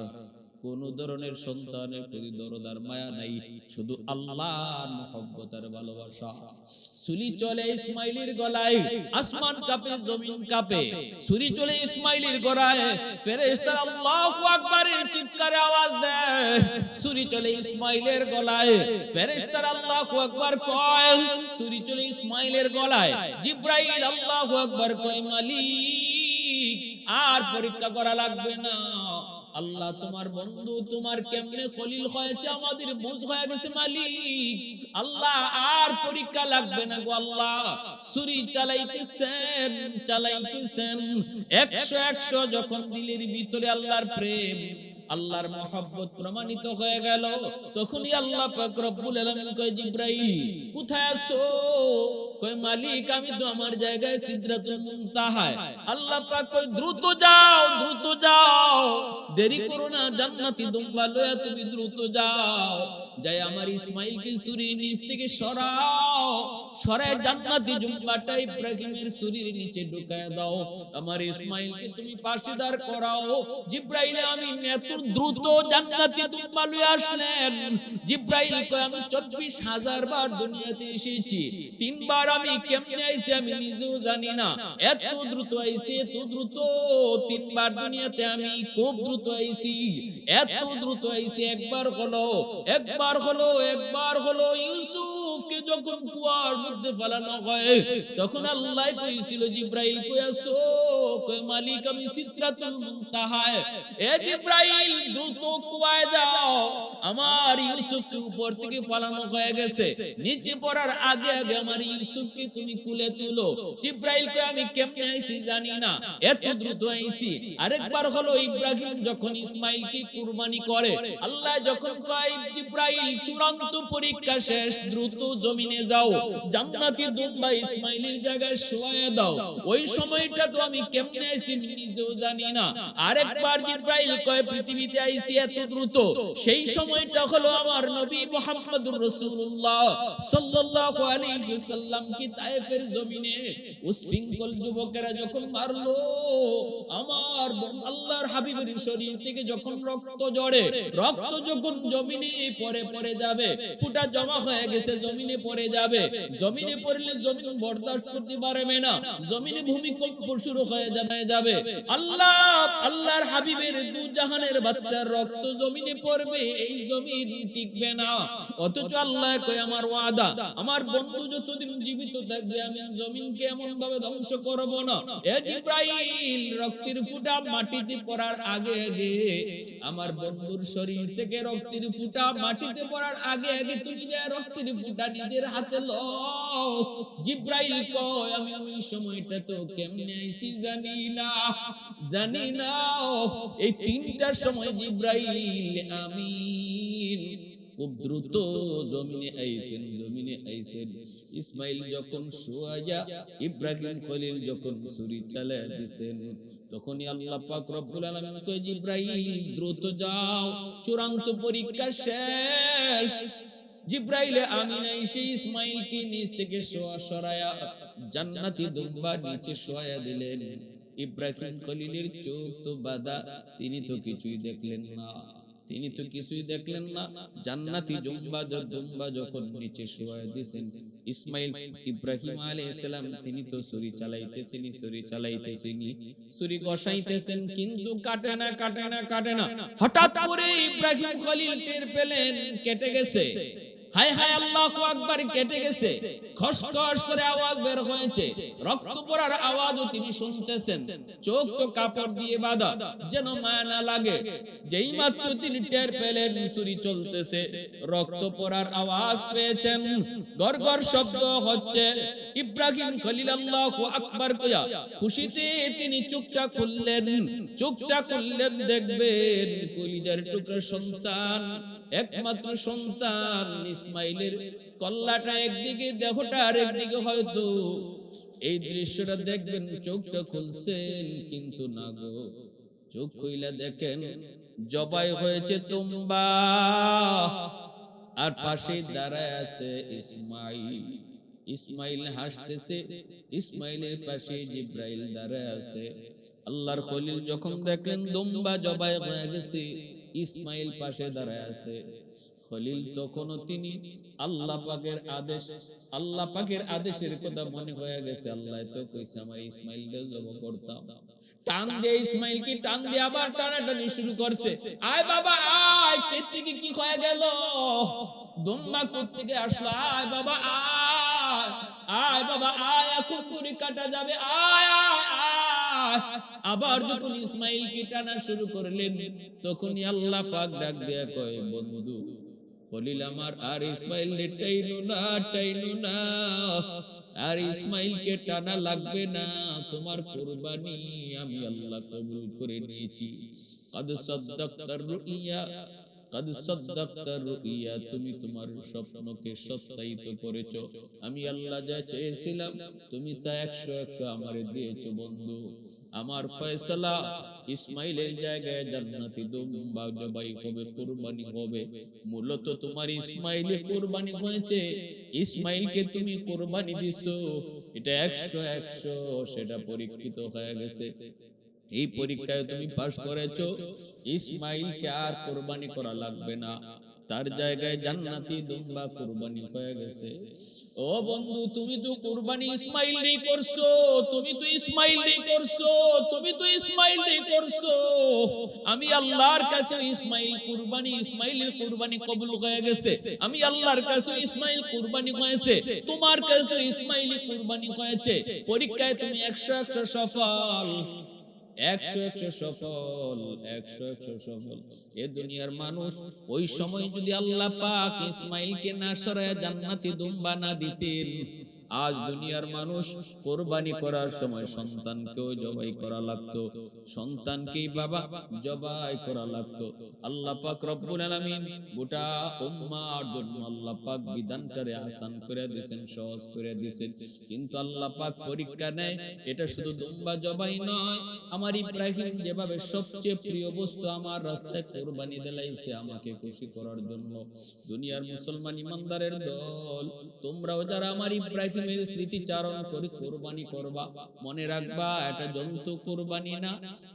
কোন ধরনের সন্তানের প্রতি দরদ আর মায়া নাই, শুধু আল্লাহর মহব্বত আর ভালোবাসা। ছুরি চলে ইসমাঈলের গলায়, আসমান কাঁপে, জমিন কাঁপে। ছুরি চলে ইসমাঈলের গলায়, ফেরেশতারা আল্লাহু আকবারের চিৎকারে আওয়াজ দেয়। ছুরি চলে ইসমাঈলের গলায়, ফেরেশতারা আল্লাহু আকবার কয়। ছুরি চলে ইসমাঈলের গলায়, জিবরাইল আল্লাহু আকবার কয়, মালিক আর পরীক্ষা করা লাগবে না, আল্লাহ তোমার বন্ধু, তোমার কেমনে খলিল হয়েছে আমাদের বুঝ হয়ে গেছে মালিক, আল্লাহ আর পরীক্ষা লাগবে না গো আল্লাহ। ছুরি চালাইতেছেন 100 যখন দিলের ভিতরে আল্লাহর প্রেম, আল্লাহর মহব্বত প্রমাণিত হয়ে গেল, তখনই আল্লাহ পাক রব্বুল আলামিন কয়, জিবরাইল কোথায় আছো? কয়, মালিক আমি তো আমার জায়গায় সিদরাতুল মুনতাহায়। আল্লাহ পাক কয়, দ্রুত যাও, দেরি করো না, জান্নাতি দুম্বা লয়া তুমি দ্রুত যাও, যাই আমার ইসমাঈলকে ছুরির নিচ থেকে সরায় জান্নাতি দুম্বাটা ইব্রাহিমের ছুরির নিচে ঢুকায় দাও, আমার ইসমাঈলকে তুমি পাশে দাঁড় করাও। জিবরাইল আমিন এত দ্রুত জান্নাতি দুম্বা লয়ে আসলেন। জিবরাইল কয়, আমি 24,000 বার দুনিয়াতে এসেছি, 3 বার আমি কেমনে আইছি আমি নিজেও জানি না, এত দ্রুত আইছি, 3 বার দুনিয়াতে আমি খুব দ্রুত আইছি, একবার হলো ইউসুফকে যখন কুয়ার মধ্যে ফেলানো হয়, তখন আল্লাহ কইছিল, জিবরাইল কই আছো? কয় মালিক আমি সিদরাতুল মুনতাহায়। এ জিবরাইল দ্রুত কুয়ায় যাও, আমার ইউসুফকে উপর থেকে ফালানো হয়ে গেছে, নিচে পড়ার আগে আগে আমার ইউসুফকে তুমি কুলে তুলো। জিবরাইল কয় আমি কেমনে আইছি জানি না, এত দ্রুত আইছি। আরেকবার হলো ইব্রাহিম যখন ইসমাইলকে কুরবানি করে, আল্লাহ যখন কয় জিবরাইল চূড়ান্ত পরীক্ষা শেষ, দ্রুত জমিনে যাও, জান্নাতি দুম্বা ইসমাইলের জায়গায় শোয়ায় দাও। ওই সময়টা তো আমি কেমনে আইছি নিজেও জানি না। আরেকবার জিবরাইল কয় পৃথিবীতে আইছি এত দ্রুত, সেই সময়টা হলো আমার নবী মুহাম্মদুর রাসূলুল্লাহ সাল্লাল্লাহু আলাইহি ওয়াসাল্লাম কি তায়েফের জমিনে উশৃঙ্খল যুবকেরা যখন মারলো, আমার আল্লাহর হাবিবের শরীর থেকে যখন রক্ত ঝরে, রক্ত যখন জমিনে পড়ে যাবে, ফুটা জমা হয়ে গেছে, জমিনে পড়ে যাবে, জমিনে পড়লে জমিন বরদাস্ত করতে পারবে না, জমিনে ভূমিকম্প শুরু হয়ে যাবে। আল্লাহর হাবিবের দু জাহানের বাদশার রক্ত জমিনে পড়বে, এই জমিন টিকবে না। অথচ আল্লাহ কয় আমার ওয়াদা, আমার বন্ধু যতদিন জীবিত থাকবে আমি জমিনকে এমন ভাবে ধ্বংস করব না। এ জিবরাইল রক্তের ফুটা মাটিতে পড়ার আগে আগে, আমার বন্ধুর শরীর থেকে রক্তের ফুটা মাটিতে পড়ার আগে আগে তুমি যে রক্তের ফুটা নিজের হাতে লও। জিবরাইল কয় আমি ওই সময়টা তো কেমনে আইছি জানি না। এই তিনটার সময় জিবরাইল আমিন খুব দ্রুত জমিনে আইছেন। ইসমাইল যখন শোয়া, ইব্রাহিম খলিল যখন ছুরি চালায় দিয়েছেন, তখনই আল্লাহ পাক রব্বুল আলামিন কয় জিবরাইল দ্রুত যাও, চূড়ান্ত পরীক্ষা শেষ। জিবরাইল আমিন এসে ইসমাইলকে নিচ থেকে সরায়া জান্নাতি দুম্বা নিচে শোয়া দিলেন। ইব্রাহিম খলিলের চোখ তো বাঁধা, তিনি তো কিছুই দেখলেন না। জান্নাতি দুম্বা যখন নিচে শোয়া দিয়েছেন, ইসমাইল ইব্রাহিম আলাইহিস সালাম তিনি তো ছুরি চালাইতেছেন, ছুরি কষাইতেছেন, কিন্তু কাটে না। হঠাৎ করে ইব্রাহিম খলিল টের পেলেন কেটে গেছে। হায় হায় আল্লাহু আকবার, কেটে গেছে। খসখস করে আওয়াজ বের হয়েছে, রক্ত পড়ার আওয়াজও তিনি শুনতেছেন। চোখ তো কাপড় দিয়ে বাঁধা, যেন মায়া না লাগে। যেই মাত্র তিনি টের পেলেন ছুরি চলতেছে, রক্ত পড়ার আওয়াজ পেয়েছেন, গড়গড় শব্দ হচ্ছে, ইব্রাহিম খলিল আল্লাহু আকবার কইয়া খুশিতে তিনি চোখটা খুললেন। দেখবেন কলিজার টুকরা সন্তান, একমাত্র সন্তান ইসমাইলের কল্লাটা একদিকে, দেহটা আরেকদিকে। হয়তো এই দৃশ্যটা দেখবেন, চোখটা খুলছেন, কিন্তু না গো, চোখ খুইলা দেখেন জবাই হয়েছে তুম্বা, আর পাশে দাঁড়ায় আছে ইসমাইল হাসতেছে, ইসমাইলের পাশে জিবরাইল দাঁড়ায় আছে। আল্লাহর খলিল যখন দেখলেন দুম্বা জবাই হয়ে গেছে, ইসমাইল পাশে দাঁড়ায় আছে, খলিল তখনও তিনি আল্লাহ পাকের আদেশের কথা মনে হয়ে গেছে। আল্লাহ তো কইছে আমার ইসমাইলকে জবাই করতাম। টান দিয়ে ইসমাইলকে টান দিয়ে আবার টানাটানি শুরু করছে। আয় বাবা আয়, কে থেকে কি হয়ে গেল, দুম্বা কোত্থেকে আসলো, আয় বাবা আয়, এখন করে কাটা যাবে, আয়। আবার যখন ইসমাইলকে টানা শুরু করলেন, তখনই আল্লাহ পাক ডাক দেয়া কয় বন্ধু খলিল আমার, আর ইসমাইল টাইনো না, আর ইসমাইলকে টানা লাগবে না, তোমার কুরবানি আমি আল্লাহ কবুল করে নিয়েছি। কাদ সাদ্দাকতার রুইয়া, তুমি তোমার স্বপ্নকে সত্যায়িত করেছো। আমি আল্লাহ যা চেয়েছিলাম তুমি তা 100 আমারে দিয়েছো বন্ধু। আমার ফয়সালা ইসমাইলের জায়গায় জান্নাতি দুম্বা জবাই হবে, কুরবানি হবে। মূলত তোমার ইসমাইলে কুরবানি হয়েছে, ইসমাইলকে তুমি কুরবানি দিছো, এটা 100 সেটা পরীক্ষিত হয়ে গেছে। এই পরীক্ষায় তুমি পাস করেছো, ইসমাইলকে আর কুরবানি করা লাগবে না, তার জায়গায় জান্নাতি দুম্বা কুরবানি হয়ে গেছে। ও বন্ধু, তুমি তো কুরবানি ইসমাইলেরই করছো, আমি আল্লাহর কাছে ইসমাইলের কুরবানি কবুল হয়ে গেছে। আমি আল্লাহর কাছে ইসমাইল কুরবানি হয়েছে, তোমার কাছে ইসমাইলি কুরবানি হয়েছে। পরীক্ষায় তুমি 100 সফল। 100 সফল, 100 সফল। এ দুনিয়ার মানুষ ওই সময় যদি আল্লাহ পাক ইসমাইলকে না সরায় জান্নাতি দুম্বা না দিতেন, আজ দুনিয়ার মানুষ কোরবানি করার সময় সন্তানকেও জবাই করা লাগতো, সন্তানকেই বাবা জবাই করা লাগতো। আল্লাহ পাক রব্বুল আলামিন গোটা উম্মার জন্য আল্লাহ পাক বিধানটারে আসান করে দিয়েছেন, সহজ করে দিয়েছেন। কিন্তু আল্লাহ পাক পরীক্ষা নেয়, এটা শুধু দুম্বা জবাই নয়, আমার ইব্রাহিম যেভাবে সবচেয়ে প্রিয় বস্তু আমার রাস্তায় কোরবানি দিলাইছে আমাকে খুশি করার জন্য। দুনিয়ার মুসলমান ইমানদারের দল, তোমরাও যারা আমার ইব্রাহিমের স্মৃতিচারণ করে কোরবানি করবা, মনে রাখবা এটা জন্তু কোরবানি না।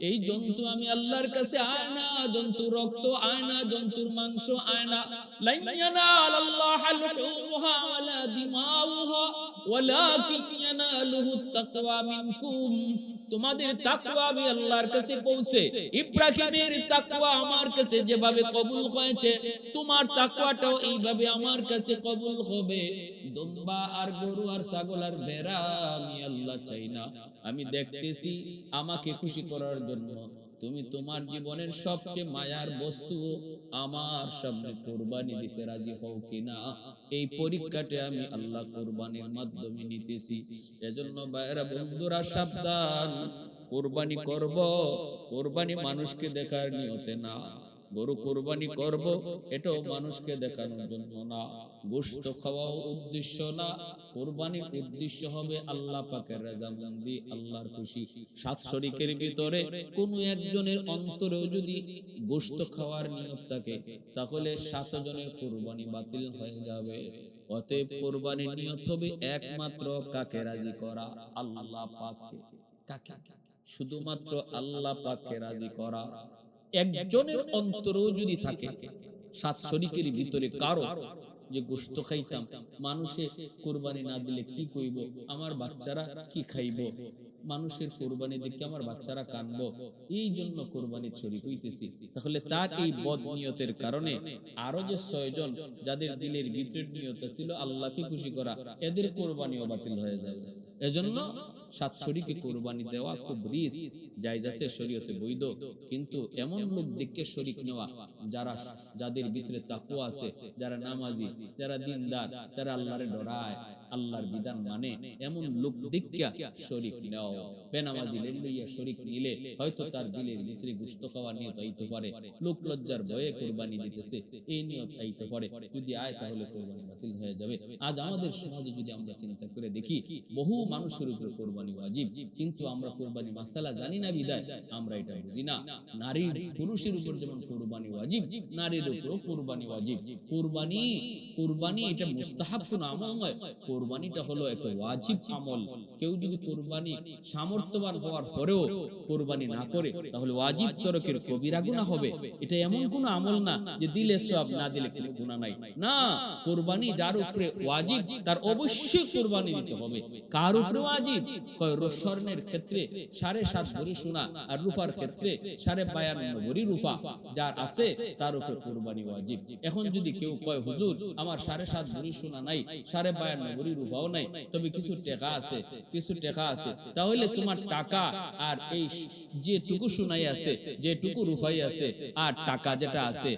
এই জন্তু আমি আল্লাহর কাছে আয়না, জন্তু রক্ত আয়না, জন্তুর মাংস আয়না। লান ইয়ানালাল্লাহা লুহুমুহা ওয়ালা দিমাউহা ওয়ালাকিন ইয়ানালুহুত তাকওয়া মিনকুম। তোমাদের তাকওয়া আমি আল্লাহর কাছে পৌঁছে, ইব্রাহিমের তাকওয়া আমার কাছে যেভাবে কবুল হয়েছে, তোমার তাকওয়াটাও এইভাবে আমার কাছে কবুল হবে। দুম্বা আর গরু আর ছাগল আর ভেড়া আমি আল্লাহ চাই না, আমি দেখতেছি আমাকে খুশি করার জন্য তুমি তোমার জীবনের সবচেয়ে মায়ার বস্তু আমার সামনে কোরবানি দিতে রাজি হও কিনা। এই পরীক্ষাটা আমি আল্লাহ কোরবানির মাধ্যমে নিতেছি। এজন্য ভাইরা বন্ধুরা সাবধান, কোরবানি করব, কোরবানি মানুষকে দেখার নিয়তে না। গরু কোরবানি করব এটাও মানুষকে দেখানোর জন্য না, গোশত খাওয়াও উদ্দেশ্য না। কোরবানির উদ্দেশ্য হবে আল্লাহ পাকের রাজামন্দি, আল্লাহর খুশি। 7 শরীকের ভিতরে কোনো একজনের অন্তরেও যদি গোশত খাওয়ার নিয়ত থাকে, তাহলে 7 জনের কোরবানি বাতিল হয়ে যাবে। অতএব কোরবানির নিয়ত হবে একমাত্র কাকে রাজি করা, আল্লাহ পাককে। কাকে? শুধুমাত্র আল্লাহ পাককে রাজি করা। একজনের অন্তরেও যদি থাকে, 7 শরীকের ভিতরে কারো যে গোশত খাইতাম, মানুষে কোরবানি না দিলে কি কইব, আমার বাচ্চারা কি খাইব, মানুষের কোরবানি দেখে আমার বাচ্চারা কাঁদবো, এই জন্য কোরবানির শরীক হইতেছি, তাহলে তার এই বদ নিয়তের কারণে আরো যে 6 জন যাদের দিলের ভিতরের নিয়ত ছিল আল্লাহকে খুশি করা, এদের কোরবানিও বাতিল হয়ে যাবে। এজন্য 7 শরীকে কোরবানি দেওয়া খুব রিস্ক, জায়েজ আছে, শরীয়তে বৈধ। কিন্তু এমন লোক দেখে শরীক নেওয়া যাদের ভিতরে তাকওয়া আছে, যারা নামাজি, যারা দিনদার, যারা আল্লাহরে ডরায়, আল্লাহর বিধান মানে, এমন লোক দেখিয়া শরীক নাও। বেনামাজি লইয়া শরীক নিলে হয়তো তার দিলের ভিতরে গোশত খাওয়া নিয়ত আইতে পারে, লোক লজ্জার ভয়ে কোরবানি দিতেছে এই নিয়ত আইতে পারে, যদি আয় তাহলে কোরবানি বাতিল হয়ে যাবে। আজ আমাদের সমাজে যদি আমরা চিন্তা করে দেখি, বহু মানুষের উপর কোরবানি ওয়াজিব, কিন্তু আমরা কোরবানি মাসালা জানি না বিদায় আমরা এটা বুঝি না। নারীর পুরুষের উপর যেমন কোরবানি ওয়াজিব, নারীর উপরও কোরবানি ওয়াজিব। কোরবানি এটা মুস্তাহাব কোন আমল নয়, কোরবানিটা হলো একটা ওয়াজিব আমল। কেউ যদি কোরবানি সামর্থ্যবান হওয়ার পরেও কোরবানি না করে, তাহলে ওয়াজিব তরকের কবিরা গুনাহ হবে। এটা এমন কোন আমল না যে দিলে সওয়াব, না দিলে কোনো গুনাহ নাই। না, কোরবানি যার উপরে ওয়াজিব তার অবশ্যই কোরবানি দিতে হবে। কার উপরে ওয়াজিব? স্বর্ণের ক্ষেত্রে 7.5 ভরি সোনা, আর রূপার ক্ষেত্রে 52.5 ভরি রূপা যার আছে তার উপরে কোরবানি ওয়াজিব। এখন যদি কেউ কয় হুজুর আমার 7.5 ভরি সোনা নাই, 52.5 ভরি রূপাও নাই, তবে কিছু টাকা আছে, তাহলে তোমার টাকা আর এই যেটুকু সোনাই আছে, যেটুকু রূপাই আছে, আর টাকা যেটা আছে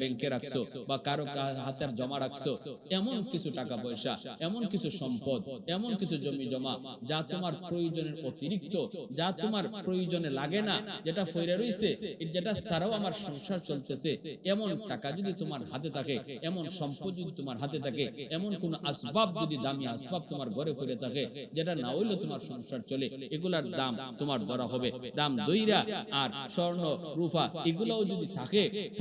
ব্যাংকে রাখছো বা কারো হাতের জমা রাখছো, এমন কিছু টাকা পয়সা, এমন কিছু সম্পদ, এমন কিছু জমি জমা যা তোমার প্রয়োজনের অতিরিক্ত, যা তোমার প্রয়োজনে লাগে না, যেটা ফইরা রইছে, যেটা ছাড়াও আমার সংসার চলতেছে, এমন টাকা যদি তোমার হাতে থাকে, এমন সম্পদ যদি তোমার হাতে থাকে, এমন কোন আসবাব যদি দামি আসবাব তোমার ঘরে পড়ে থাকে, যেটা না হইলে তোমার সংসার চলে, এগুলার দাম তোমার ধরা হবে। দাম দইরা আর স্বর্ণ রূপা এগুলাও যদি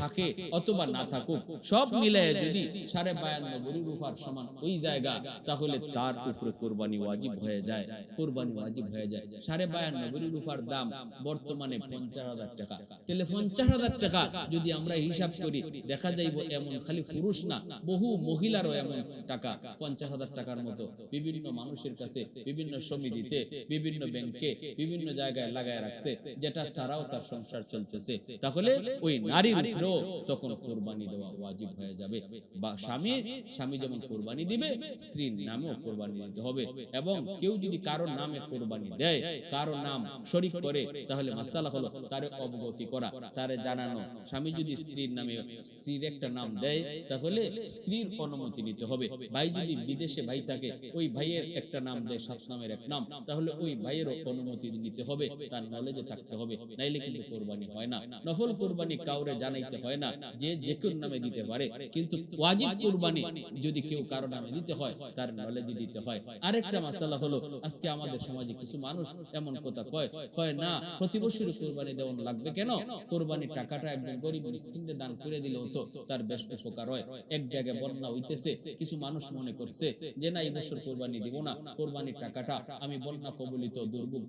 থাকে অথবা না থাকুক, সব মিলায়ে যদি 52.5 ভরি রূপার সমান ওই জায়গা, তাহলে তার উপরে কোরবানি ওয়াজিব হয়ে যায়। কোরবানি ওয়াজিব হয়ে যায়। 52.5 ভরি রূপার দাম বর্তমানে 50,000 টাকা। তাহলে 50,000 টাকা যদি আমরা হিসাব করি, দেখা যাইব এমন খালি পুরুষ না, বহু মহিলারও এমন টাকা 50,000 টাকার মতো বিভিন্ন মানুষের কাছে, বিভিন্ন সমিতিতে, বিভিন্ন ব্যাংকে, বিভিন্ন জায়গায় লাগায় রাখছে, যেটা ছাড়াও তার সংসার চলতেছে। তাহলে ওই নারীর উপরেও তখন কোরবানি দেওয়া ওয়াজিব হয়ে যাবে। বা স্বামী যেমন কোরবানি দিবে, স্ত্রীর নামেও কোরবানি দিতে হবে। এবং কেউ যদি কারো নামে কুরবানি দেয়, কারো নাম শরীক করে, তাহলে মাসালা হলো তারে অবগতি করা, তারে জানানো। স্বামী যদি স্ত্রীর নামে স্ত্রীর একটা নাম দেয়, তাহলে স্ত্রীর অনুমতি নিতে হবে। ভাই যদি বিদেশে ভাই থাকে, ওই ভাইয়ের একটা নাম দেয়, সাত নামের এক নাম, তাহলে ওই ভাইয়েরও অনুমতি নিতে হবে, তার নলেজে থাকতে হবে, নাইলে কিন্তু কুরবানি হয় না। নফল কুরবানি কাউরে জানাইতে হয় না, যে যে কোন নামে দিতে পারে, কিন্তু ওয়াজিব কুরবানি যদি কেউ কারো নামে দিতে হয়, তার নলেজে দিতে হয়। আরেকটা মাসালা হলো, আজকে আমাদের সমাজে কিছু মানুষ এমন কথা কয়, কয় না প্রতি বছর কুরবানি দেওয়া লাগবে কেন, কুরবানির টাকাটা একজন গরিব মিসকিনকে দান করে দিলেও তো তার বেশ উপকার হয়। এক জায়গায় বন্যা হইতেছে, কিছু মানুষ মনে করছে যে না এই বছর কুরবানি দিব না, কুরবানির টাকাটা আমি বন্যা কবলিত দুর্গম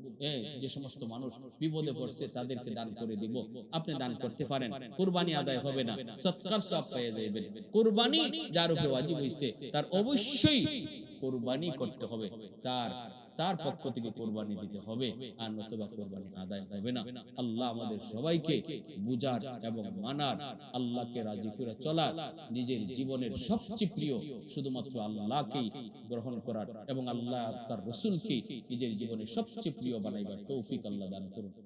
যে সমস্ত মানুষ বিপদে পড়ছে তাদেরকে দান করে দিব। আপনি দান করতে পারেন, কুরবানি আদায় হবে না, সৎকার সওয়াব পেয়ে যাবেন। কুরবানি যার উপরে ওয়াজিব হইছে তার অবশ্যই কুরবানি করতে হবে, তার পক্ষ থেকে কুরবানি দিতে হবে, আর নতুবা কুরবানি আদায় হবে না। আল্লাহ আমাদের সবাইকে বুঝার এবং মানার, আল্লাহকে রাজি করে চলার, নিজের জীবনের সবচেয়ে প্রিয় শুধুমাত্র আল্লাহকেই গ্রহণ করার এবং আল্লাহ তার রাসূলকে নিজের জীবনের সবচেয়ে প্রিয় বানাইবার তৌফিক আল্লাহ দান করুন।